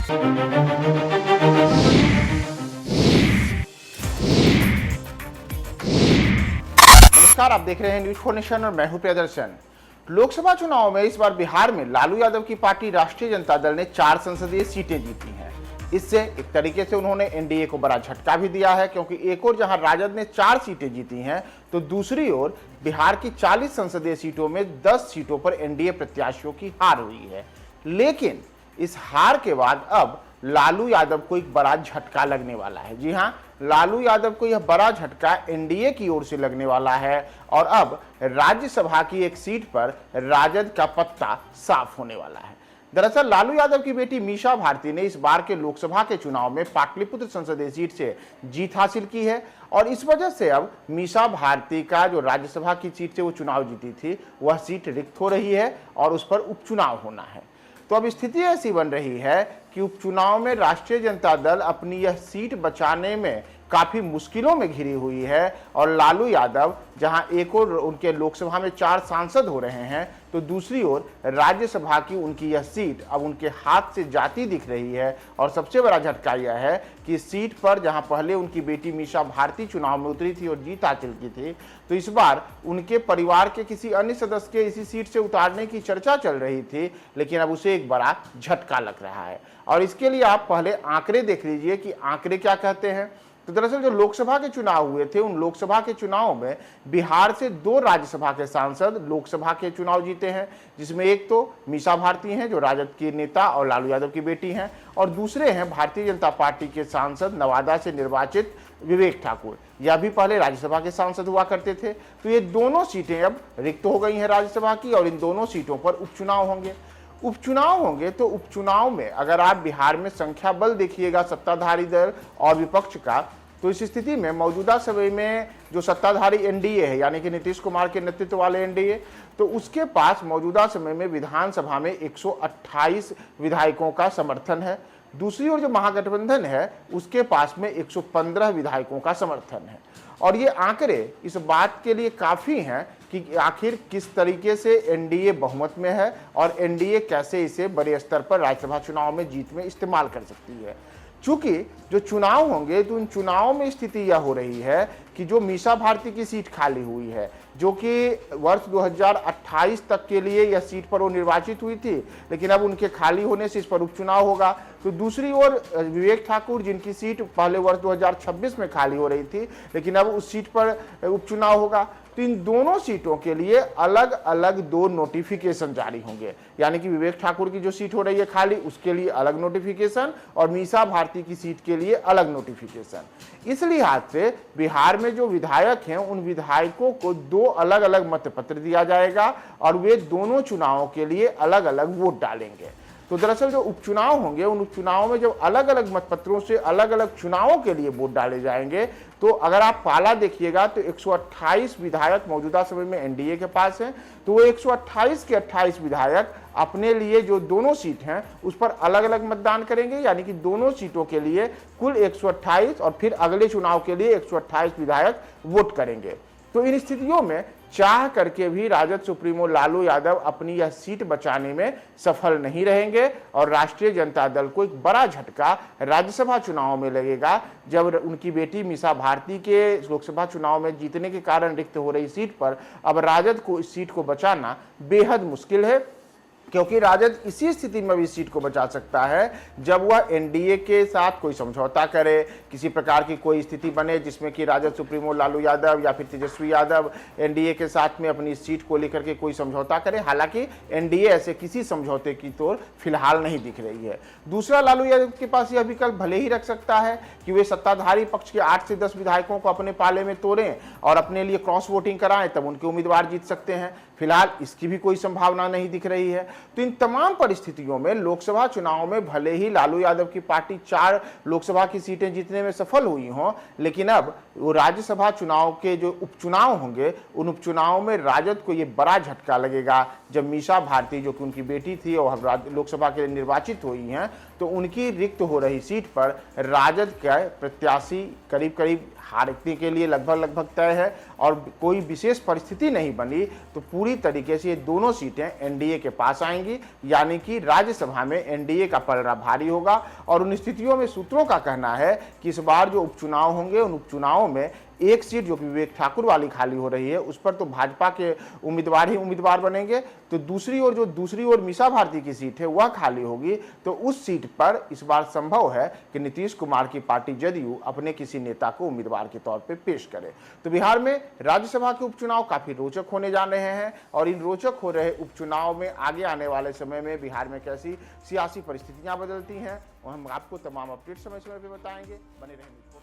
नमस्कार, आप देख रहे हैं न्यूज 4 नेशन और मैं हूं प्रियदर्शन। लोकसभा चुनाव में इस बार बिहार में लालू यादव की पार्टी राष्ट्रीय जनता दल ने 4 संसदीय सीटें जीती हैं। इससे एक तरीके से उन्होंने एनडीए को बड़ा झटका भी दिया है, क्योंकि एक ओर जहां राजद ने 4 सीटें जीती हैं, तो दूसरी ओर बिहार की 40 संसदीय सीटों में 10 सीटों पर एनडीए प्रत्याशियों की हार हुई है। लेकिन इस हार के बाद अब लालू यादव को एक बड़ा झटका लगने वाला है। जी हां, लालू यादव को यह बड़ा झटका एनडीए की ओर से लगने वाला है और अब राज्यसभा की एक सीट पर राजद का पत्ता साफ होने वाला है। दरअसल लालू यादव की बेटी मीसा भारती ने इस बार के लोकसभा के चुनाव में पाटलिपुत्र संसदीय सीट से जीत हासिल की है और इस वजह से अब मीसा भारती का जो राज्यसभा की सीट से वो चुनाव जीती थी, वह सीट रिक्त हो रही है और उस पर उपचुनाव होना है। तो अब स्थिति ऐसी बन रही है कि उपचुनाव में राष्ट्रीय जनता दल अपनी यह सीट बचाने में काफी मुश्किलों में घिरी हुई है और लालू यादव जहां एक ओर उनके लोकसभा में 4 सांसद हो रहे हैं, तो दूसरी ओर राज्यसभा की उनकी यह सीट अब उनके हाथ से जाती दिख रही है। और सबसे बड़ा झटका यह है कि सीट पर जहां पहले उनकी बेटी मीसा भारती चुनाव में उतरी थी और जीत हासिल की थी, तो इस बार उनके परिवार के किसी अन्य सदस्य के इसी सीट से उतारने की चर्चा चल रही थी, लेकिन अब उसे एक बड़ा झटका लग रहा है। और इसके लिए आप पहले आंकड़े देख लीजिए कि आंकड़े क्या कहते हैं। तो दरअसल जो लोकसभा के चुनाव हुए थे, उन लोकसभा के चुनाव में बिहार से 2 राज्यसभा के सांसद लोकसभा के चुनाव जीते हैं, जिसमें एक तो मीसा भारती हैं जो राजद की नेता और लालू यादव की बेटी हैं, और दूसरे हैं भारतीय जनता पार्टी के सांसद नवादा से निर्वाचित विवेक ठाकुर। यह भी पहले राज्यसभा के सांसद हुआ करते थे। तो ये दोनों सीटें अब रिक्त हो गई हैं राज्यसभा की और इन दोनों सीटों पर उपचुनाव होंगे। तो उपचुनाव में अगर आप बिहार में संख्या बल देखिएगा सत्ताधारी दल और विपक्ष का, तो इस स्थिति में मौजूदा समय में जो सत्ताधारी एनडीए है, यानी कि नीतीश कुमार के नेतृत्व वाले एनडीए, तो उसके पास मौजूदा समय में विधानसभा में 128 विधायकों का समर्थन है। दूसरी ओर जो महागठबंधन है, उसके पास में 115 विधायकों का समर्थन है। और ये आंकड़े इस बात के लिए काफी हैं कि आखिर किस तरीके से एनडीए बहुमत में है और एनडीए कैसे इसे बड़े स्तर पर राज्यसभा चुनाव में जीत में इस्तेमाल कर सकती है। चूंकि जो चुनाव होंगे, तो उन चुनाव में स्थिति यह हो रही है कि जो मीसा भारती की सीट खाली हुई है, जो कि वर्ष 2028 तक के लिए यह सीट पर वो निर्वाचित हुई थी, लेकिन अब उनके खाली होने से इस पर उपचुनाव होगा। तो दूसरी ओर विवेक ठाकुर, जिनकी सीट पहले वर्ष 2026 में खाली हो रही थी, लेकिन अब उस सीट पर उपचुनाव होगा। तो इन दोनों सीटों के लिए अलग अलग 2 नोटिफिकेशन जारी होंगे, यानी कि विवेक ठाकुर की जो सीट हो रही है खाली, उसके लिए अलग नोटिफिकेशन और मीसा भारती की सीट के लिए अलग नोटिफिकेशन। इस लिहाज से बिहार में जो विधायक हैं, उन विधायकों को 2 अलग अलग मतपत्र दिया जाएगा और वे दोनों चुनावों के लिए अलग अलग वोट डालेंगे। तो दरअसल जो उपचुनाव होंगे, उन उपचुनावों में जब अलग अलग मतपत्रों से अलग अलग चुनावों के लिए वोट डाले जाएंगे, तो अगर आप पाला देखिएगा तो 128 विधायक मौजूदा समय में एनडीए के पास हैं, तो वो 128 के 28 विधायक अपने लिए जो दोनों सीट हैं उस पर अलग अलग मतदान करेंगे, यानी कि दोनों सीटों के लिए कुल 128 और फिर अगले चुनाव के लिए 128 विधायक वोट करेंगे। तो इन स्थितियों में चाह करके भी राजद सुप्रीमो लालू यादव अपनी यह सीट बचाने में सफल नहीं रहेंगे और राष्ट्रीय जनता दल को एक बड़ा झटका राज्यसभा चुनाव में लगेगा, जब उनकी बेटी मीसा भारती के लोकसभा चुनाव में जीतने के कारण रिक्त हो रही सीट पर अब राजद को इस सीट को बचाना बेहद मुश्किल है, क्योंकि राजद इसी स्थिति में भी सीट को बचा सकता है जब वह एनडीए के साथ कोई समझौता करे, किसी प्रकार की कोई स्थिति बने जिसमें कि राजद सुप्रीमो लालू यादव या फिर तेजस्वी यादव एनडीए के साथ में अपनी सीट को लेकर के कोई समझौता करे। हालांकि एनडीए ऐसे किसी समझौते की तो फिलहाल नहीं दिख रही है। दूसरा, लालू यादव के पास यह विकल्प भले ही रख सकता है कि वे सत्ताधारी पक्ष के 8 से 10 विधायकों को अपने पाले में तोड़ें और अपने लिए क्रॉस वोटिंग कराएं, तब उनके उम्मीदवार जीत सकते हैं। फिलहाल इसकी भी कोई संभावना नहीं दिख रही है। तो इन तमाम परिस्थितियों में लोकसभा चुनाव में भले ही लालू यादव की पार्टी 4 लोकसभा की सीटें जीतने में सफल हुई हों, लेकिन अब वो राज्यसभा चुनाव के जो उपचुनाव होंगे, उन उपचुनाव में राजद को ये बड़ा झटका लगेगा जब मीसा भारती, जो कि उनकी बेटी थी और लोकसभा के लिए निर्वाचित हुई हैं, तो उनकी रिक्त हो रही सीट पर राजद के प्रत्याशी करीब करीब हारने के लिए लगभग तय है और कोई विशेष परिस्थिति नहीं बनी तो पूरी तरीके से ये दोनों सीटें एनडीए के पास आएंगी, यानी कि राज्यसभा में एनडीए का पलड़ा भारी होगा। और उन स्थितियों में सूत्रों का कहना है कि इस बार जो उपचुनाव होंगे उन उपचुनावों में एक सीट जो कि विवेक ठाकुर वाली खाली हो रही है उस पर तो भाजपा के उम्मीदवार ही उम्मीदवार बनेंगे, तो दूसरी ओर मीसा भारती की सीट है वह खाली होगी। तो उस सीट पर इस बार संभव है कि नीतीश कुमार की पार्टी जदयू अपने किसी नेता को उम्मीदवार के तौर पर पेश करे। तो बिहार में राज्यसभा के उपचुनाव काफी रोचक होने जा रहे हैं और इन रोचक हो रहे उपचुनाव में आगे आने वाले समय में बिहार में कैसी सियासी परिस्थितियां बदलती हैं और हम आपको तमाम अपडेट समय समय पर बताएंगे। बने रहेंगे।